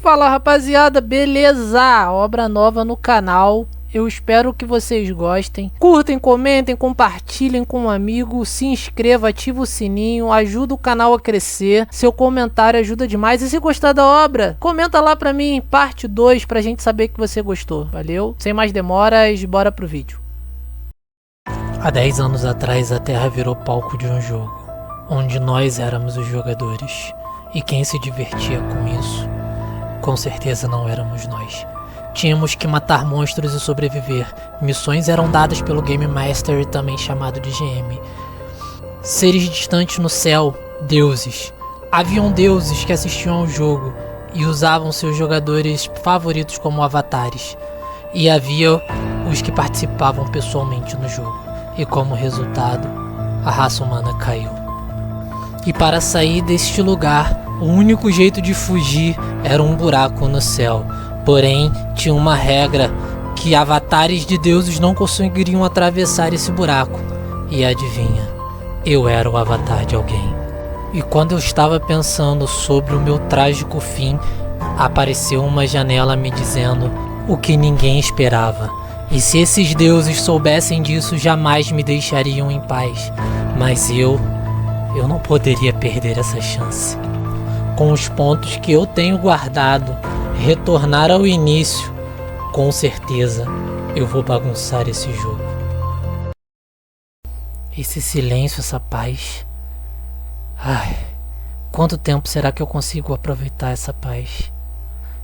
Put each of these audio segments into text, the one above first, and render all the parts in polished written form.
Fala rapaziada, beleza? Obra nova no canal. Eu espero que vocês gostem. Curtem, comentem, compartilhem com um amigo. Se inscreva, ativa o sininho, ajuda o canal a crescer. Seu comentário ajuda demais. E se gostar da obra, comenta lá pra mim, parte 2, pra gente saber que você gostou. Valeu? Sem mais demoras, bora pro vídeo. Há 10 anos atrás a Terra virou palco de um jogo, onde nós éramos os jogadores. E quem se divertia com isso, com certeza não éramos nós. Tínhamos que matar monstros e sobreviver. Missões eram dadas pelo Game Master, também chamado de GM. Seres distantes no céu, deuses. Haviam deuses que assistiam ao jogo e usavam seus jogadores favoritos como avatares. E havia os que participavam pessoalmente no jogo. E como resultado, a raça humana caiu. E para sair deste lugar, o único jeito de fugir era um buraco no céu. Porém, tinha uma regra que avatares de deuses não conseguiriam atravessar esse buraco. E adivinha, eu era o avatar de alguém. E quando eu estava pensando sobre o meu trágico fim, apareceu uma janela me dizendo o que ninguém esperava. E se esses deuses soubessem disso, jamais me deixariam em paz. Mas eu não poderia perder essa chance. Com os pontos que eu tenho guardado, retornar ao início, com certeza eu vou bagunçar esse jogo. Esse silêncio, essa paz. Ai, quanto tempo será que eu consigo aproveitar essa paz?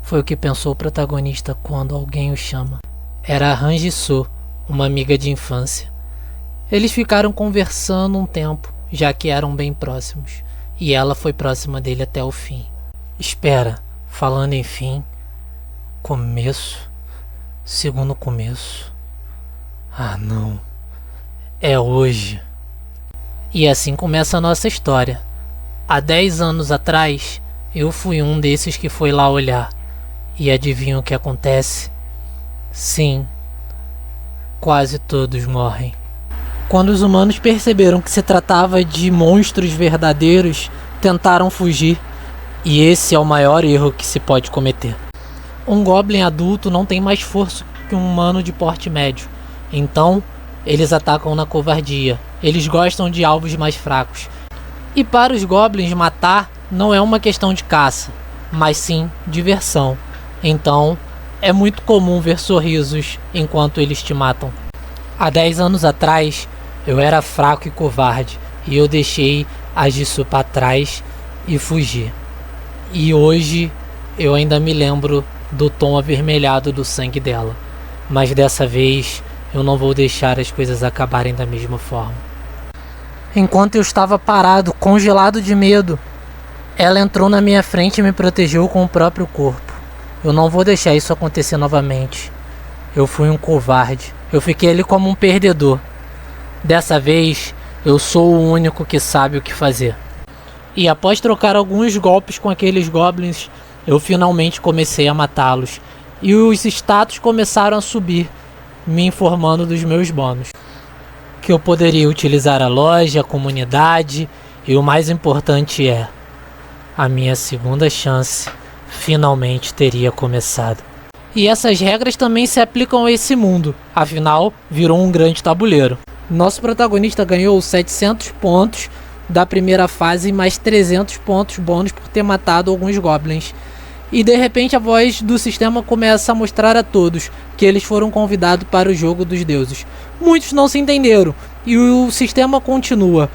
Foi o que pensou o protagonista quando alguém o chama. Era a Rangiso, uma amiga de infância. Eles ficaram conversando um tempo, já que eram bem próximos, e ela foi próxima dele até o fim. Espera, falando em fim, começo, segundo começo. Ah não, é hoje. E assim começa a nossa história. Há 10 anos atrás, eu fui um desses que foi lá olhar. E adivinha o que acontece? Sim, quase todos morrem. Quando os humanos perceberam que se tratava de monstros verdadeiros, tentaram fugir. E esse é o maior erro que se pode cometer. Um goblin adulto não tem mais força que um humano de porte médio. Então, eles atacam na covardia. Eles gostam de alvos mais fracos. E para os goblins, matar não é uma questão de caça, mas sim diversão. Então, é muito comum ver sorrisos enquanto eles te matam. Há 10 anos atrás, eu era fraco e covarde, e eu deixei a Jisoo para trás e fugi. E hoje, eu ainda me lembro do tom avermelhado do sangue dela. Mas dessa vez, eu não vou deixar as coisas acabarem da mesma forma. Enquanto eu estava parado, congelado de medo, ela entrou na minha frente e me protegeu com o próprio corpo. Eu não vou deixar isso acontecer novamente. Eu fui um covarde. Eu fiquei ali como um perdedor. Dessa vez, eu sou o único que sabe o que fazer. E após trocar alguns golpes com aqueles goblins, eu finalmente comecei a matá-los. E os status começaram a subir, me informando dos meus bônus. Que eu poderia utilizar a loja, a comunidade, e o mais importante é, a minha segunda chance finalmente teria começado. E essas regras também se aplicam a esse mundo, afinal, virou um grande tabuleiro. Nosso protagonista ganhou 700 pontos da primeira fase e mais 300 pontos bônus por ter matado alguns goblins. E de repente a voz do sistema começa a mostrar a todos que eles foram convidados para o jogo dos deuses. Muitos não se entenderam e o sistema continua.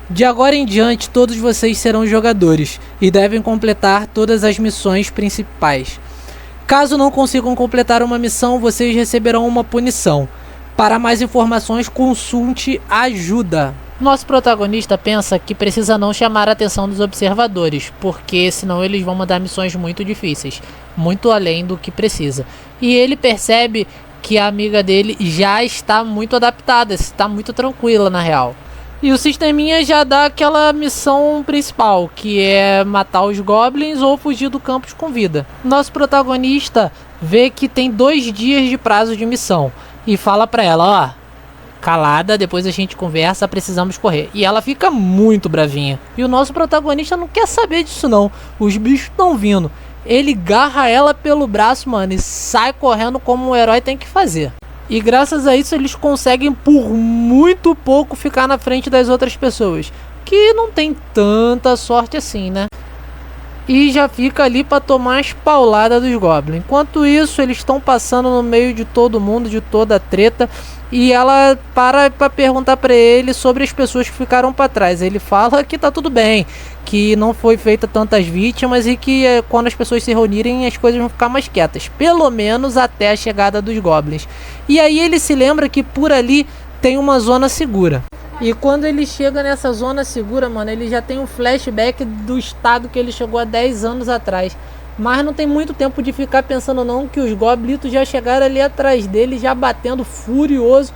De agora em diante, todos vocês serão jogadores e devem completar todas as missões principais. Caso não consigam completar uma missão, vocês receberão uma punição. Para mais informações, consulte ajuda. Nosso protagonista pensa que precisa não chamar a atenção dos observadores, porque senão eles vão mandar missões muito difíceis, muito além do que precisa. E ele percebe que a amiga dele já está muito adaptada, está muito tranquila na real. E o sisteminha já dá aquela missão principal, que é matar os goblins ou fugir do campus com vida. Nosso protagonista vê que tem 2 dias de prazo de missão e fala pra ela, ó, calada, depois a gente conversa, precisamos correr. E ela fica muito bravinha. E o nosso protagonista não quer saber disso não, os bichos estão vindo. ele garra ela pelo braço, mano, e sai correndo como um herói tem que fazer. E graças a isso eles conseguem por muito pouco ficar na frente das outras pessoas, que não tem tanta sorte assim, né? E já fica ali pra tomar as pauladas dos Goblins. Enquanto isso, eles estão passando no meio de todo mundo, de toda a treta. E ela para pra perguntar pra ele sobre as pessoas que ficaram pra trás. Ele fala que tá tudo bem, que não foi feita tantas vítimas e que quando as pessoas se reunirem as coisas vão ficar mais quietas. Pelo menos até a chegada dos Goblins. E aí ele se lembra que por ali tem uma zona segura. E quando ele chega nessa zona segura, mano, ele já tem um flashback do estado que ele chegou há 10 anos atrás. Mas não tem muito tempo de ficar pensando não, que os goblitos já chegaram ali atrás dele, já batendo furioso.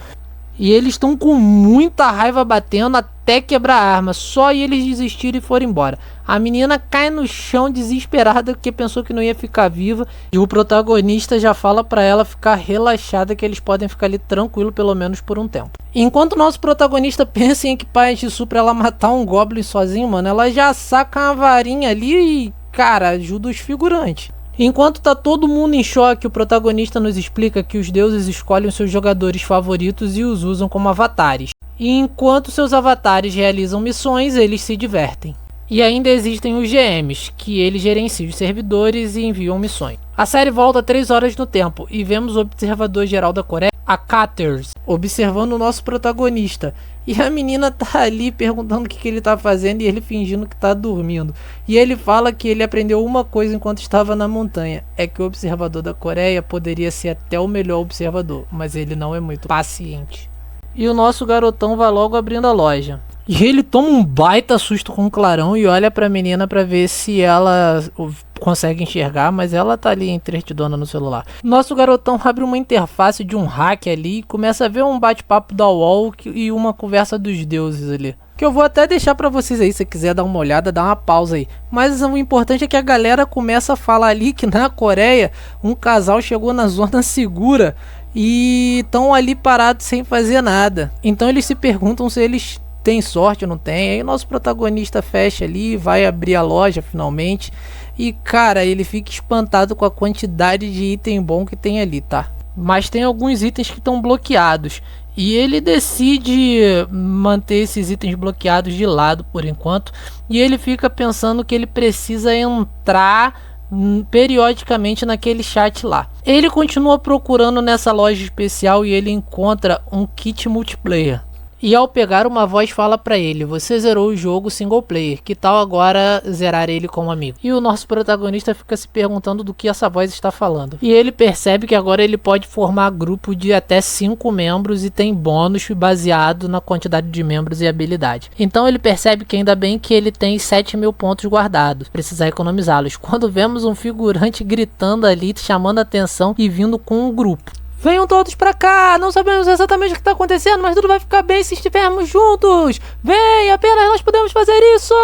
E eles estão com muita raiva batendo até quebrar a arma, só eles desistiram e foram embora. A menina cai no chão desesperada porque pensou que não ia ficar viva. E o protagonista já fala pra ela ficar relaxada, que eles podem ficar ali tranquilo pelo menos por um tempo. Enquanto o nosso protagonista pensa em equipar a Jisoo pra ela matar um goblin sozinho, mano, ela já saca uma varinha ali e, cara, ajuda os figurantes. Enquanto tá todo mundo em choque, o protagonista nos explica que os deuses escolhem os seus jogadores favoritos e os usam como avatares. E enquanto seus avatares realizam missões, eles se divertem. E ainda existem os GMs, que eles gerenciam os servidores e enviam missões. A série volta 3 horas no tempo e vemos o observador geral da Coreia, a Catters, observando o nosso protagonista. E a menina tá ali perguntando o que ele tá fazendo e ele fingindo que tá dormindo. E ele fala que ele aprendeu uma coisa enquanto estava na montanha. É que o observador da Coreia poderia ser até o melhor observador, mas ele não é muito paciente. E o nosso garotão vai logo abrindo a loja. E ele toma um baita susto com o clarão e olha pra menina pra ver se ela consegue enxergar, mas ela tá ali entretidona no celular. Nosso garotão abre uma interface de um hack ali e começa a ver um bate-papo da UOL e uma conversa dos deuses ali. Que eu vou até deixar pra vocês aí, se quiser dar uma olhada, dá uma pausa aí. Mas o importante é que a galera começa a falar ali que na Coreia um casal chegou na zona segura e estão ali parados sem fazer nada. Então eles se perguntam se eles tem sorte ou não tem. Aí o nosso protagonista fecha ali, vai abrir a loja finalmente. E cara, ele fica espantado com a quantidade de item bom que tem ali, tá? Mas tem alguns itens que estão bloqueados. E ele decide manter esses itens bloqueados de lado por enquanto. E ele fica pensando que ele precisa entrar periodicamente naquele chat lá. Ele continua procurando nessa loja especial e ele encontra um kit multiplayer. E ao pegar, uma voz fala pra ele: você zerou o jogo single player, que tal agora zerar ele como amigo? E o nosso protagonista fica se perguntando do que essa voz está falando. E ele percebe que agora ele pode formar grupo de até 5 membros e tem bônus baseado na quantidade de membros e habilidade. Então ele percebe que ainda bem que ele tem 7.000 pontos guardados, precisa economizá-los. Quando vemos um figurante gritando ali, chamando a atenção e vindo com um grupo. Venham todos pra cá, não sabemos exatamente o que está acontecendo, mas tudo vai ficar bem se estivermos juntos. Vem, apenas nós podemos fazer isso.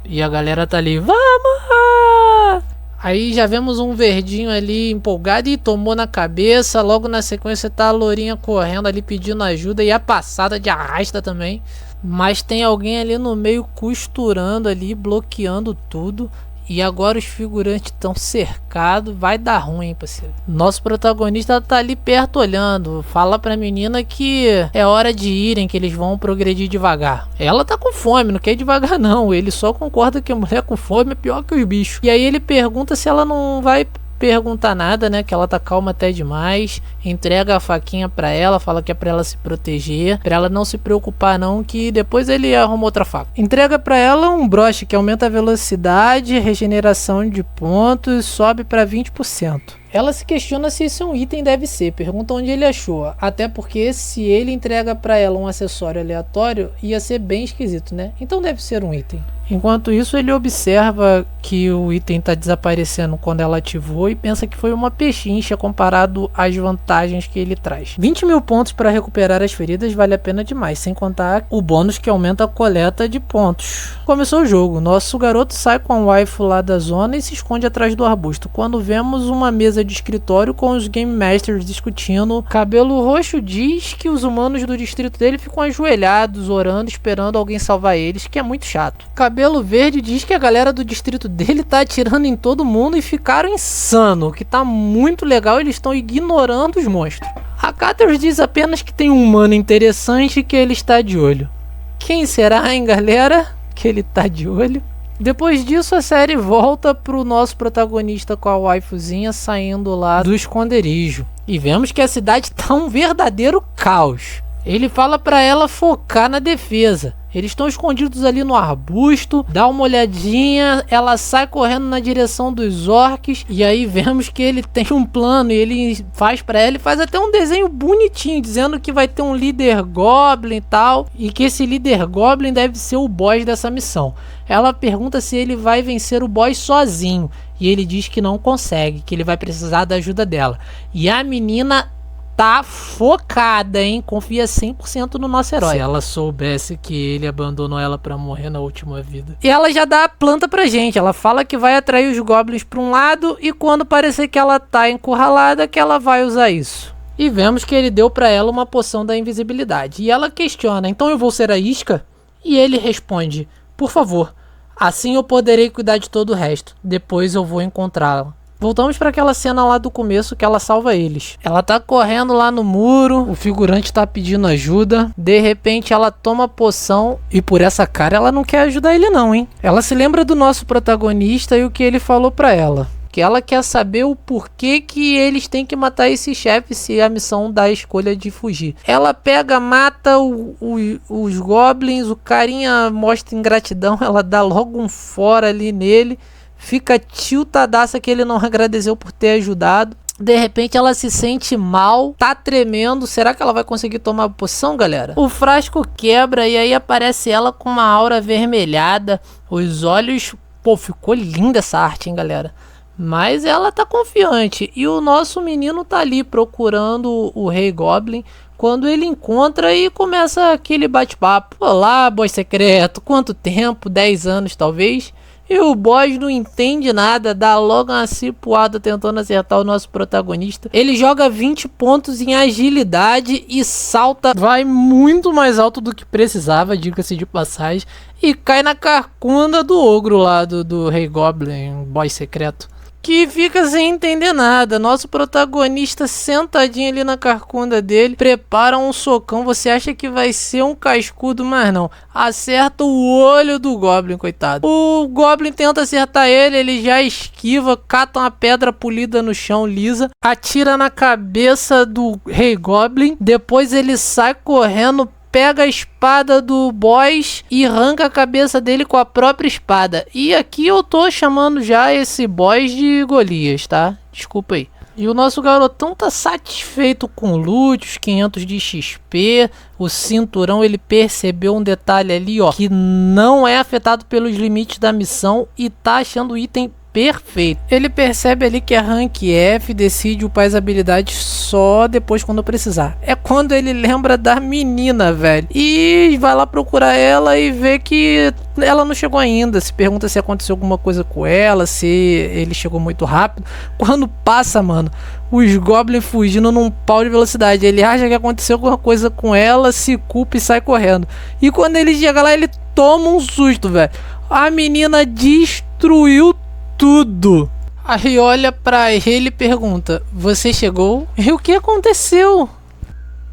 E a galera tá ali, vamos! Aí já vemos um verdinho ali empolgado e tomou na cabeça. Logo na sequência tá a lourinha correndo ali pedindo ajuda e a passada de arrasta também. Mas tem alguém ali no meio costurando ali, bloqueando tudo. E agora os figurantes estão cercados, vai dar ruim, hein, parceiro. Nosso protagonista tá ali perto olhando, fala pra menina que é hora de irem, que eles vão progredir devagar. Ela tá com fome, não quer ir devagar não, ele só concorda que a mulher com fome é pior que os bichos. E aí ele pergunta se ela não vai perguntar nada, né, que ela tá calma até demais, entrega a faquinha pra ela, fala que é pra ela se proteger, pra ela não se preocupar não, que depois ele arruma outra faca. Entrega pra ela um broche que aumenta a velocidade, regeneração de pontos, sobe pra 20%. Ela se questiona se isso é um item, deve ser, pergunta onde ele achou, até porque se ele entrega pra ela um acessório aleatório, ia ser bem esquisito, né? Então deve ser um item. Enquanto isso, ele observa que o item está desaparecendo quando ela ativou e pensa que foi uma pechincha comparado às vantagens que ele traz. 20.000 pontos para recuperar as feridas vale a pena demais, sem contar o bônus que aumenta a coleta de pontos. Começou o jogo, nosso garoto sai com a waifu lá da zona e se esconde atrás do arbusto, quando vemos uma mesa de escritório com os Game Masters discutindo. Cabelo Roxo diz que os humanos do distrito dele ficam ajoelhados, orando, esperando alguém salvar eles, que é muito chato. cabelo verde diz que a galera do distrito dele tá atirando em todo mundo e ficaram insano, o que tá muito legal, eles estão ignorando os monstros. A Caterus diz apenas que tem um humano interessante que ele está de olho. Quem será, hein, galera? Que ele tá de olho? Depois disso, a série volta pro nosso protagonista com a waifuzinha saindo lá do esconderijo. E vemos que a cidade tá um verdadeiro caos. Ele fala pra ela focar na defesa. Eles estão escondidos ali no arbusto, dá uma olhadinha, ela sai correndo na direção dos orcs, e aí vemos que ele tem um plano, e ele faz pra ela, faz até um desenho bonitinho, dizendo que vai ter um líder goblin e tal, e que esse líder goblin deve ser o boss dessa missão. Ela pergunta se ele vai vencer o boss sozinho, e ele diz que não consegue, que ele vai precisar da ajuda dela. E a menina tá focada, hein? Confia 100% no nosso herói. Se ela soubesse que ele abandonou ela pra morrer na última vida. E ela já dá a planta pra gente. Ela fala que vai atrair os goblins pra um lado e quando parecer que ela tá encurralada, que ela vai usar isso. E vemos que ele deu pra ela uma poção da invisibilidade. E ela questiona, então eu vou ser a isca? E ele responde, por favor, assim eu poderei cuidar de todo o resto. Depois eu vou encontrá-la. Voltamos para aquela cena lá do começo que ela salva eles. Ela tá correndo lá no muro, o figurante tá pedindo ajuda. De repente ela toma a poção e por essa cara ela não quer ajudar ele não, hein? Ela se lembra do nosso protagonista e o que ele falou para ela. Que ela quer saber o porquê que eles têm que matar esse chefe se a missão dá a escolha de fugir. Ela pega, mata os goblins, o carinha mostra ingratidão, ela dá logo um fora ali nele. Fica tiltadaça que ele não agradeceu por ter ajudado. De repente ela se sente mal, tá tremendo. Será que ela vai conseguir tomar a poção, galera? O frasco quebra e aí aparece ela com uma aura avermelhada. Os olhos... Pô, ficou linda essa arte, hein, galera? Mas ela tá confiante. E o nosso menino tá ali procurando o Rei Goblin. Quando ele encontra e começa aquele bate-papo. Olá, boss secreto. Quanto tempo? 10 anos, talvez. E o boss não entende nada, dá logo uma cipuada tentando acertar o nosso protagonista. Ele joga 20 pontos em agilidade e salta, vai muito mais alto do que precisava, diga-se de passagem. E cai na carcunda do ogro lá, do Rei Goblin, boss secreto. Que fica sem entender nada. Nosso protagonista sentadinho ali na carcunda dele, prepara um socão. Você acha que vai ser um cascudo, mas não. Acerta o olho do Goblin, coitado. O Goblin tenta acertar ele, ele já esquiva, cata uma pedra polida no chão, lisa, atira na cabeça do Rei Goblin. Depois ele sai correndo, pega a espada do boss e arranca a cabeça dele com a própria espada. E aqui eu tô chamando já esse boss de Golias, tá? Desculpa aí. E o nosso garotão tá satisfeito com o loot, os 500 de XP, o cinturão. Ele percebeu um detalhe ali, ó, que não é afetado pelos limites da missão e tá achando o item perfeito. Ele percebe ali que é rank F, decide upar as habilidades só depois quando precisar. É quando ele lembra da menina, velho. E vai lá procurar ela e vê que ela não chegou ainda. Se pergunta se aconteceu alguma coisa com ela, se ele chegou muito rápido. Quando passa, mano, os goblins fugindo num pau de velocidade. Ele acha que aconteceu alguma coisa com ela, se culpa e sai correndo. E quando ele chega lá, ele toma um susto, velho. A menina destruiu tudo. Aí olha pra ele e pergunta, você chegou? E o que aconteceu?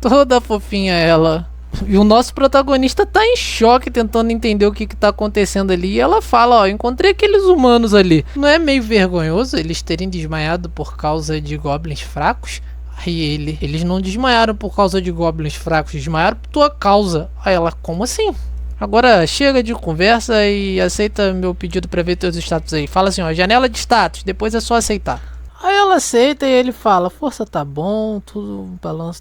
Toda fofinha ela. E o nosso protagonista tá em choque tentando entender o que tá acontecendo ali. E ela fala, ó, encontrei aqueles humanos ali. Não é meio vergonhoso eles terem desmaiado por causa de goblins fracos? Aí eles não desmaiaram por causa de goblins fracos, desmaiaram por tua causa. Aí ela, como assim? Agora chega de conversa e aceita meu pedido pra ver teus status aí. Fala assim, ó, janela de status, depois é só aceitar. Aí ela aceita e ele fala, força tá bom,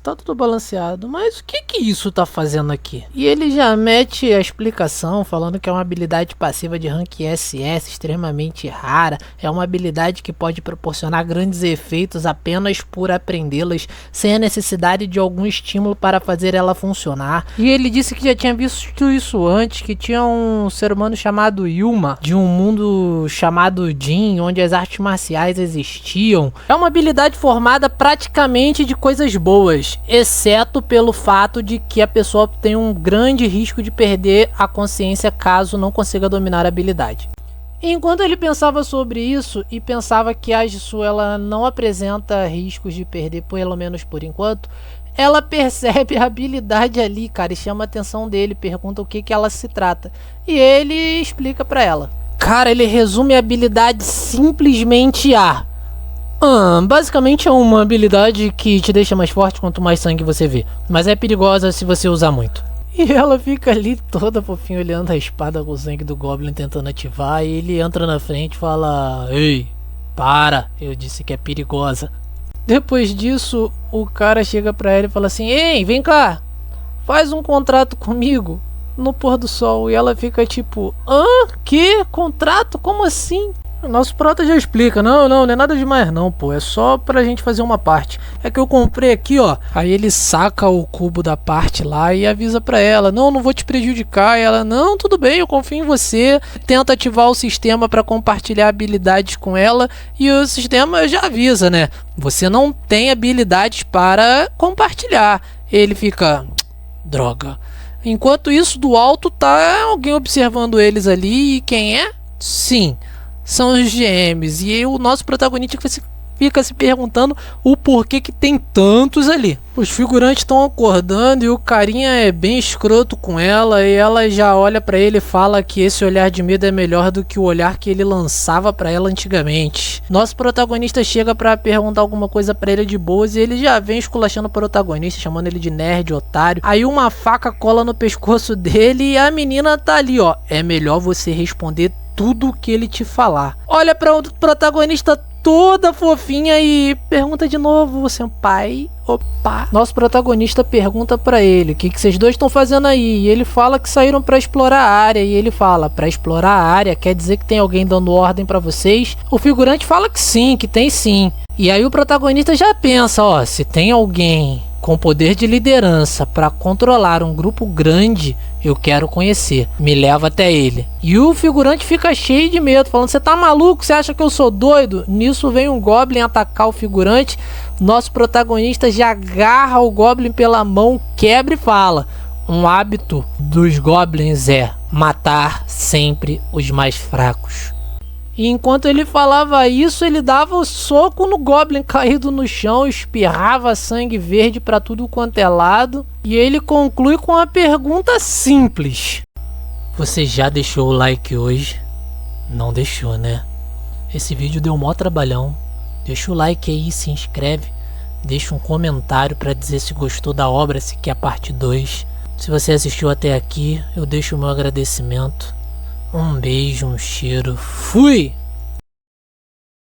tá tudo balanceado, mas o que isso tá fazendo aqui? E ele já mete a explicação falando que é uma habilidade passiva de rank SS extremamente rara, é uma habilidade que pode proporcionar grandes efeitos apenas por aprendê-las, sem a necessidade de algum estímulo para fazer ela funcionar. E ele disse que já tinha visto isso antes, que tinha um ser humano chamado Yuma, de um mundo chamado Jin, onde as artes marciais existiam. É uma habilidade formada praticamente de coisas boas, exceto pelo fato de que a pessoa tem um grande risco de perder a consciência caso não consiga dominar a habilidade. Enquanto ele pensava sobre isso e pensava que a Jisoo ela não apresenta riscos de perder, pelo menos por enquanto, ela percebe a habilidade ali, cara, e chama a atenção dele, pergunta o que ela se trata. E ele explica pra ela. Cara, ele resume a habilidade simplesmente a... basicamente é uma habilidade que te deixa mais forte quanto mais sangue você vê, mas é perigosa se você usar muito. E ela fica ali toda fofinha olhando a espada com o sangue do Goblin tentando ativar, e ele entra na frente e fala: ei, para, eu disse que é perigosa. Depois disso, o cara chega pra ela e fala assim: ei, vem cá, faz um contrato comigo no pôr do sol. E ela fica tipo: que? Contrato? Como assim? O nosso prota já explica: não é nada demais não, pô, é só pra gente fazer uma parte. É que eu comprei aqui, ó. Aí ele saca o cubo da parte lá e avisa pra ela: não vou te prejudicar. E ela: não, tudo bem, eu confio em você. Tenta ativar o sistema pra compartilhar habilidades com ela, e o sistema já avisa, né? Você não tem habilidades para compartilhar. Ele fica: droga. Enquanto isso, do alto tá alguém observando eles ali. E quem é? Sim, são os GMs. E o nosso protagonista fica se perguntando o porquê que tem tantos ali. Os figurantes estão acordando e o carinha é bem escroto com ela. E ela já olha pra ele e fala que esse olhar de medo é melhor do que o olhar que ele lançava pra ela antigamente. Nosso protagonista chega pra perguntar alguma coisa pra ele de boas e ele já vem esculachando o protagonista, chamando ele de nerd, otário. Aí uma faca cola no pescoço dele e a menina tá ali, ó: é melhor você responder tudo o que ele te falar. Olha para o protagonista toda fofinha e pergunta de novo: senpai, opa. Nosso protagonista pergunta pra ele: o que vocês dois estão fazendo aí? E ele fala que saíram pra explorar a área. E ele fala: pra explorar a área quer dizer que tem alguém dando ordem pra vocês? O figurante fala que sim, que tem sim. E aí o protagonista já pensa: ó, se tem alguém com poder de liderança para controlar um grupo grande, eu quero conhecer. Me leva até ele. E o figurante fica cheio de medo, falando: você tá maluco? Você acha que eu sou doido? Nisso vem um Goblin atacar o figurante. Nosso protagonista já agarra o Goblin pela mão, quebra e fala: um hábito dos Goblins é matar sempre os mais fracos. E enquanto ele falava isso, ele dava o soco no Goblin caído no chão, espirrava sangue verde pra tudo quanto é lado. E ele conclui com uma pergunta simples: você já deixou o like hoje? Não deixou, né? Esse vídeo deu um maior trabalhão. Deixa o like aí, se inscreve, deixa um comentário pra dizer se gostou da obra, se quer parte 2. Se você assistiu até aqui, eu deixo o meu agradecimento. Um beijo, um cheiro, fui!